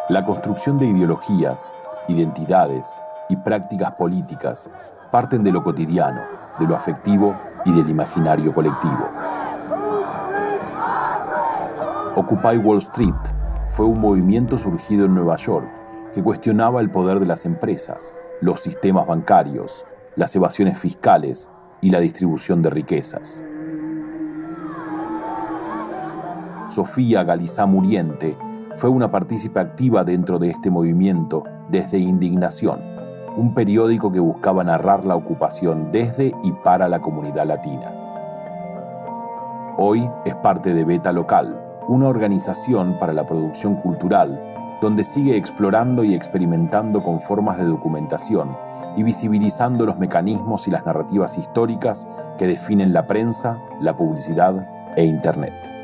La construcción de ideologías, identidades y prácticas políticas parten de lo cotidiano, de lo afectivo y del imaginario colectivo. Occupy Wall Street fue un movimiento surgido en Nueva York que cuestionaba el poder de las empresas, los sistemas bancarios, las evasiones fiscales y la distribución de riquezas. Sofía Galizá Muriente fue una partícipe activa dentro de este movimiento desde Indignación, un periódico que buscaba narrar la ocupación desde y para la comunidad latina. Hoy es parte de Beta Local, una organización para la producción cultural donde sigue explorando y experimentando con formas de documentación y visibilizando los mecanismos y las narrativas históricas que definen la prensa, la publicidad e Internet.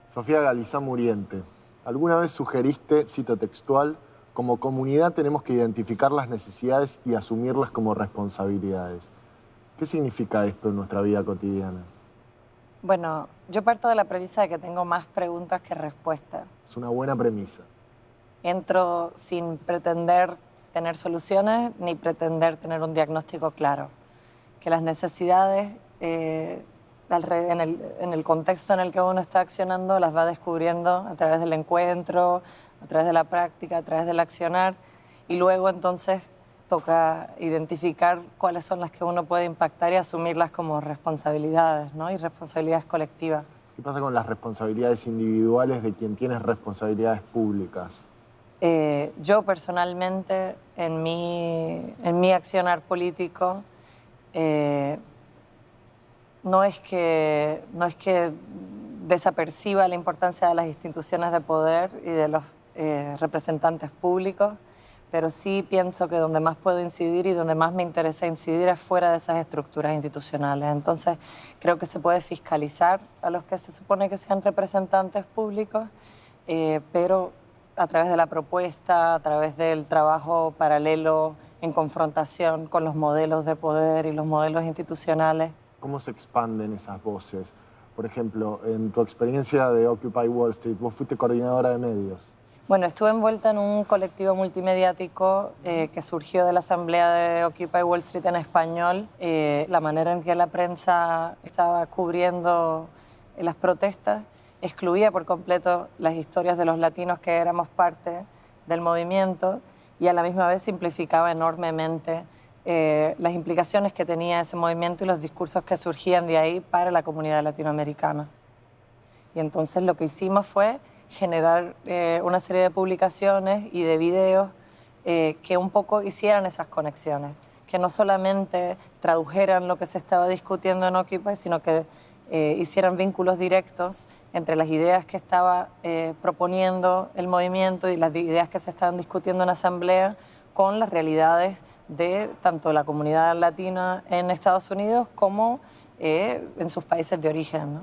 Sofía Galizá Muriente, ¿alguna vez sugeriste, cito textual, como comunidad tenemos que identificar las necesidades y asumirlas como responsabilidades? ¿Qué significa esto en nuestra vida cotidiana? Bueno, yo parto de la premisa de que tengo más preguntas que respuestas. Es una buena premisa. Entro sin pretender tener soluciones ni pretender tener un diagnóstico claro. Que las necesidades, en el contexto en el que uno está accionando, las va descubriendo a través del encuentro, a través de la práctica, a través del accionar, y luego entonces toca identificar cuáles son las que uno puede impactar y asumirlas como responsabilidades, ¿no? Y responsabilidades colectivas. ¿Qué pasa con las responsabilidades individuales de quien tiene responsabilidades públicas? Yo personalmente, en mi accionar político, no es que desaperciba la importancia de las instituciones de poder y de los representantes públicos, pero sí pienso que donde más puedo incidir y donde más me interesa incidir es fuera de esas estructuras institucionales. Entonces, creo que se puede fiscalizar a los que se supone que sean representantes públicos, pero a través de la propuesta, a través del trabajo paralelo en confrontación con los modelos de poder y los modelos institucionales. ¿Cómo se expanden esas voces? Por ejemplo, en tu experiencia de Occupy Wall Street, vos fuiste coordinadora de medios. Bueno, estuve envuelta en un colectivo multimediático que surgió de la asamblea de Occupy Wall Street en español. La manera en que la prensa estaba cubriendo las protestas excluía por completo las historias de los latinos que éramos parte del movimiento y a la misma vez simplificaba enormemente las implicaciones que tenía ese movimiento y los discursos que surgían de ahí para la comunidad latinoamericana. Y entonces lo que hicimos fue generar una serie de publicaciones y de videos que un poco hicieran esas conexiones, que no solamente tradujeran lo que se estaba discutiendo en Occupy, sino que hicieran vínculos directos entre las ideas que estaba proponiendo el movimiento y las ideas que se estaban discutiendo en asamblea con las realidades de tanto la comunidad latina en Estados Unidos como en sus países de origen, ¿no?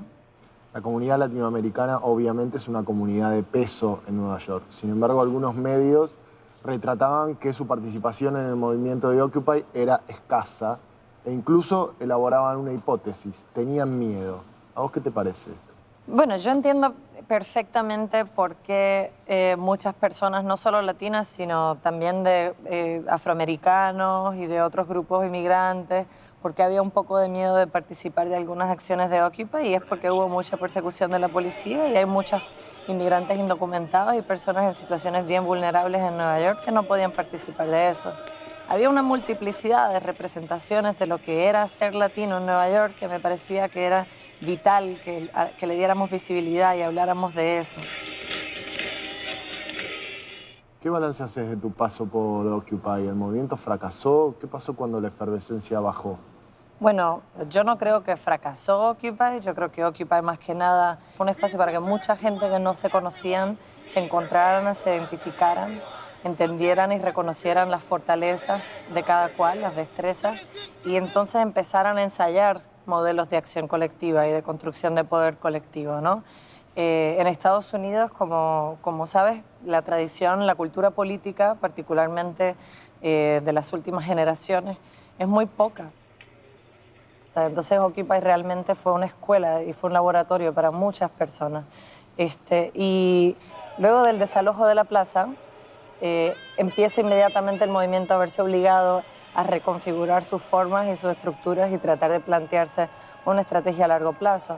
La comunidad latinoamericana obviamente es una comunidad de peso en Nueva York. Sin embargo, algunos medios retrataban que su participación en el movimiento de Occupy era escasa e incluso elaboraban una hipótesis, tenían miedo. ¿A vos qué te parece esto? Bueno, yo entiendo perfectamente por qué muchas personas, no solo latinas, sino también de afroamericanos y de otros grupos inmigrantes, porque había un poco de miedo de participar de algunas acciones de Occupy, y es porque hubo mucha persecución de la policía y hay muchos inmigrantes indocumentados y personas en situaciones bien vulnerables en Nueva York que no podían participar de eso. Había una multiplicidad de representaciones de lo que era ser latino en Nueva York que me parecía que era vital que le diéramos visibilidad y habláramos de eso. ¿Qué balance haces de tu paso por Occupy? ¿El movimiento fracasó? ¿Qué pasó cuando la efervescencia bajó? Bueno, yo no creo que fracasó Occupy, yo creo que Occupy más que nada fue un espacio para que mucha gente que no se conocían se encontraran, se identificaran, entendieran y reconocieran las fortalezas de cada cual, las destrezas, y entonces empezaran a ensayar modelos de acción colectiva y de construcción de poder colectivo, ¿no? En Estados Unidos, como sabes, la tradición, la cultura política, particularmente de las últimas generaciones, es muy poca. O sea, entonces Occupy realmente fue una escuela y fue un laboratorio para muchas personas. Y luego del desalojo de la plaza, empieza inmediatamente el movimiento a verse obligado a reconfigurar sus formas y sus estructuras y tratar de plantearse una estrategia a largo plazo.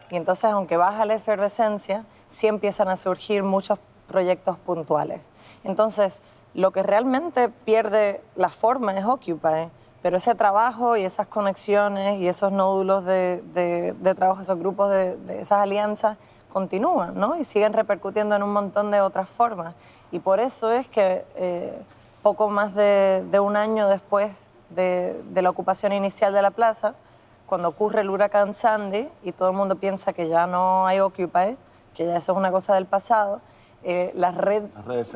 Y entonces, aunque baja la efervescencia, sí empiezan a surgir muchos proyectos puntuales. Entonces, lo que realmente pierde la forma es Occupy, pero ese trabajo y esas conexiones y esos nódulos de trabajo, esos grupos de esas alianzas continúan, ¿no? Y siguen repercutiendo en un montón de otras formas. Y por eso es que poco más de un año después de la ocupación inicial de la plaza, cuando ocurre el huracán Sandy y todo el mundo piensa que ya no hay Occupy, que ya eso es una cosa del pasado, la red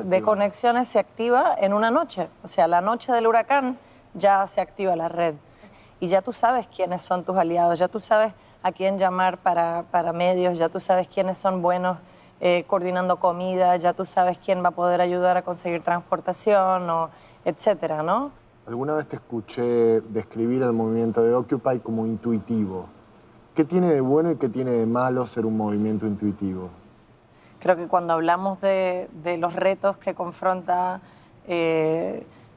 de conexiones se activa en una noche. O sea, la noche del huracán ya se activa la red. Y ya tú sabes quiénes son tus aliados, ya tú sabes a quién llamar para medios, ya tú sabes quiénes son buenos coordinando comida, ya tú sabes quién va a poder ayudar a conseguir transportación, etcétera, ¿no? Alguna vez te escuché describir el movimiento de Occupy como intuitivo. ¿Qué tiene de bueno y qué tiene de malo ser un movimiento intuitivo? Creo que cuando hablamos de los retos que confronta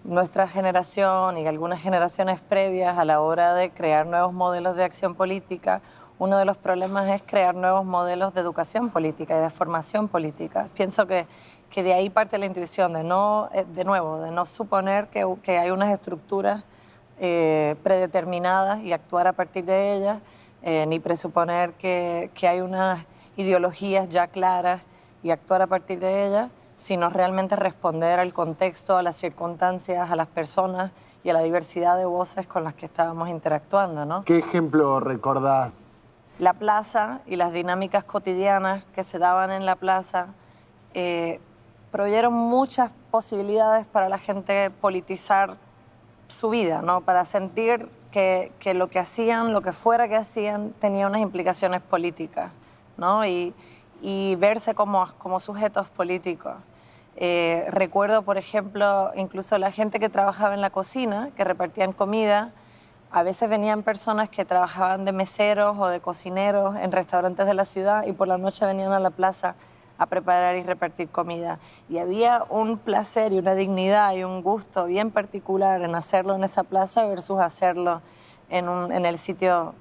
nuestra generación y algunas generaciones previas a la hora de crear nuevos modelos de acción política, uno de los problemas es crear nuevos modelos de educación política y de formación política. Pienso que de ahí parte la intuición, de no suponer que hay unas estructuras predeterminadas y actuar a partir de ellas, ni presuponer que hay unas ideologías ya claras y actuar a partir de ellas, sino realmente responder al contexto, a las circunstancias, a las personas y a la diversidad de voces con las que estábamos interactuando, ¿no? ¿Qué ejemplo recordás? La plaza y las dinámicas cotidianas que se daban en la plaza proveyeron muchas posibilidades para la gente politizar su vida, ¿no? Para sentir que lo que hacían, lo que fuera que hacían, tenía unas implicaciones políticas, ¿no? Y verse como sujetos políticos. Recuerdo, por ejemplo, incluso la gente que trabajaba en la cocina, que repartían comida. A veces venían personas que trabajaban de meseros o de cocineros en restaurantes de la ciudad y por la noche venían a la plaza a preparar y repartir comida. Y había un placer y una dignidad y un gusto bien particular en hacerlo en esa plaza versus hacerlo en el sitio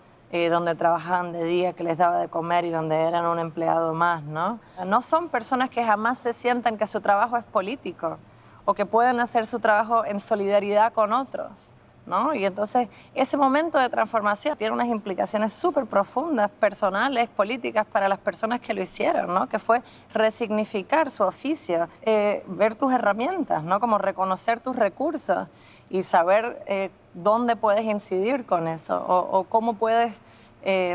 donde trabajaban de día, que les daba de comer y donde eran un empleado más, ¿no? No son personas que jamás se sientan que su trabajo es político o que pueden hacer su trabajo en solidaridad con otros, ¿no? Y entonces ese momento de transformación tiene unas implicaciones súper profundas, personales, políticas para las personas que lo hicieron, ¿no? Que fue resignificar su oficio, ver tus herramientas, ¿no? Como reconocer tus recursos y saber dónde puedes incidir con eso o cómo puedes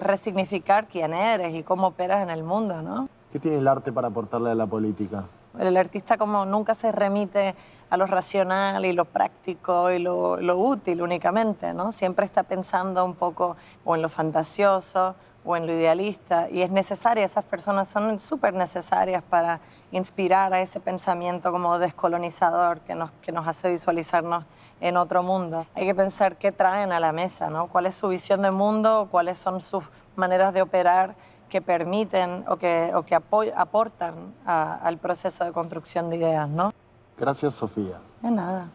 resignificar quién eres y cómo operas en el mundo, ¿no? ¿Qué tiene el arte para aportarle a la política? El artista como nunca se remite a lo racional y lo práctico y lo útil únicamente, ¿no? Siempre está pensando un poco o en lo fantasioso o en lo idealista y es necesaria, esas personas son súper necesarias para inspirar a ese pensamiento como descolonizador que nos hace visualizarnos en otro mundo. Hay que pensar qué traen a la mesa, ¿no? ¿Cuál es su visión de mundo? ¿Cuáles son sus maneras de operar que permiten o que aportan al proceso de construcción de ideas, ¿no? Gracias, Sofía. De nada.